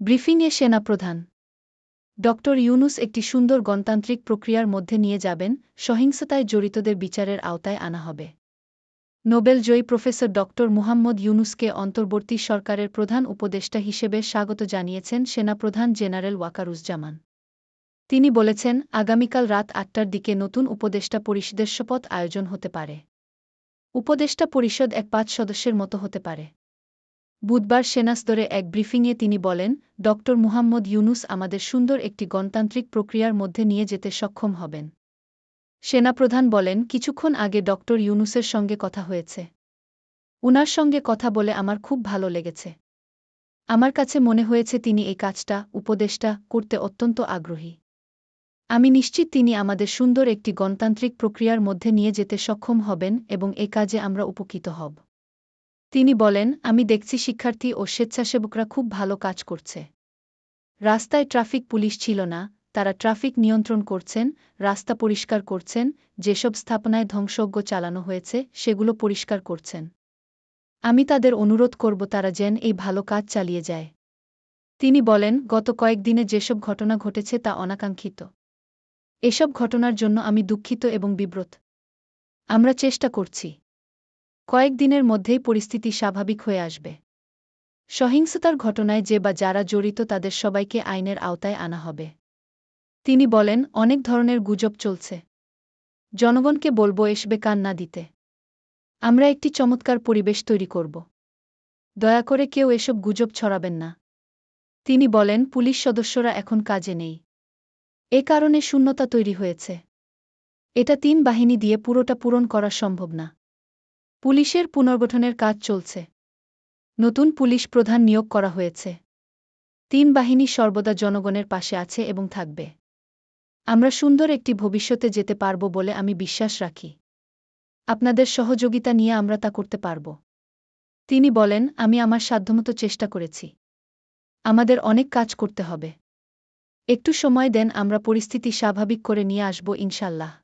ব্রিফিংয়ে সেনাপ্রধান ড ইউনূস একটি সুন্দর গণতান্ত্রিক প্রক্রিয়ার মধ্যে নিয়ে যাবেন, সহিংসতায় জড়িতদের বিচারের আওতায় আনা হবে। নোবেলজয়ী প্রফেসর ড মুহাম্মদ ইউনূসকে অন্তর্বর্তী সরকারের প্রধান উপদেষ্টা হিসেবে স্বাগত জানিয়েছেন সেনাপ্রধান জেনারেল ওয়াকারুজ্জামান। তিনি বলেছেন, আগামীকাল রাত ৮টার দিকে নতুন উপদেষ্টা পরিষদের শপথ আয়োজন হতে পারে। উপদেষ্টা পরিষদ ৫ সদস্যের মতো হতে পারে। বুধবার সেনাসদরে এক ব্রিফিংয়ে তিনি বলেন, ড মুহাম্মদ ইউনূস আমাদের সুন্দর একটি গণতান্ত্রিক প্রক্রিয়ার মধ্যে নিয়ে যেতে সক্ষম হবেন। সেনাপ্রধান বলেন, কিছুক্ষণ আগে ড ইউনূসের সঙ্গে কথা হয়েছে। উনার সঙ্গে কথা বলে আমার খুব ভালো লেগেছে। আমার কাছে মনে হয়েছে তিনি এই কাজটা, উপদেষ্টা, করতে অত্যন্ত আগ্রহী। আমি নিশ্চিত তিনি আমাদের সুন্দর একটি গণতান্ত্রিক প্রক্রিয়ার মধ্যে নিয়ে যেতে সক্ষম হবেন এবং এ কাজে আমরা উপকৃত হব। তিনি বলেন, আমি দেখছি শিক্ষার্থী ও স্বেচ্ছাসেবকরা খুব ভালো কাজ করছে। রাস্তায় ট্রাফিক পুলিশ ছিল না, তারা ট্রাফিক নিয়ন্ত্রণ করছেন, রাস্তা পরিষ্কার করছেন, যেসব স্থাপনায় ধ্বংসযজ্ঞ চালানো হয়েছে সেগুলো পরিষ্কার করছেন। আমি তাদের অনুরোধ করব তারা যেন এই ভালো কাজ চালিয়ে যায়। তিনি বলেন, গত কয়েকদিনে যেসব ঘটনা ঘটেছে তা অনাকাঙ্ক্ষিত। এসব ঘটনার জন্য আমি দুঃখিত এবং বিব্রত। আমরা চেষ্টা করছি। কয়েকদিনের মধ্যেই পরিস্থিতি স্বাভাবিক হয়ে আসবে। সহিংসতার ঘটনায় যে বা যারা জড়িত তাদের সবাইকে আইনের আওতায় আনা হবে। তিনি বলেন, অনেক ধরনের গুজব চলছে। জনগণকে বলব এসবে কান না দিতে। আমরা একটি চমৎকার পরিবেশ তৈরি করব। দয়া করে কেউ এসব গুজব ছড়াবেন না। তিনি বলেন, পুলিশ সদস্যরা এখন কাজে নেই। এ কারণে শূন্যতা তৈরি হয়েছে। এটা ৩ বাহিনী দিয়ে পুরোটা পূরণ করা সম্ভব না। পুলিশের পুনর্গঠনের কাজ চলছে। নতুন পুলিশ প্রধান নিয়োগ করা হয়েছে। ৩ বাহিনী সর্বদা জনগণের পাশে আছে এবং থাকবে। আমরা সুন্দর একটি ভবিষ্যতে যেতে পারব বলে আমি বিশ্বাস রাখি। আপনাদের সহযোগিতা নিয়ে আমরা তা করতে পারব। তিনি বলেন, আমি আমার সাধ্যমতো চেষ্টা করেছি। আমাদের অনেক কাজ করতে হবে। একটু সময় দেন, আমরা পরিস্থিতি স্বাভাবিক করে নিয়ে আসব ইনশাল্লাহ।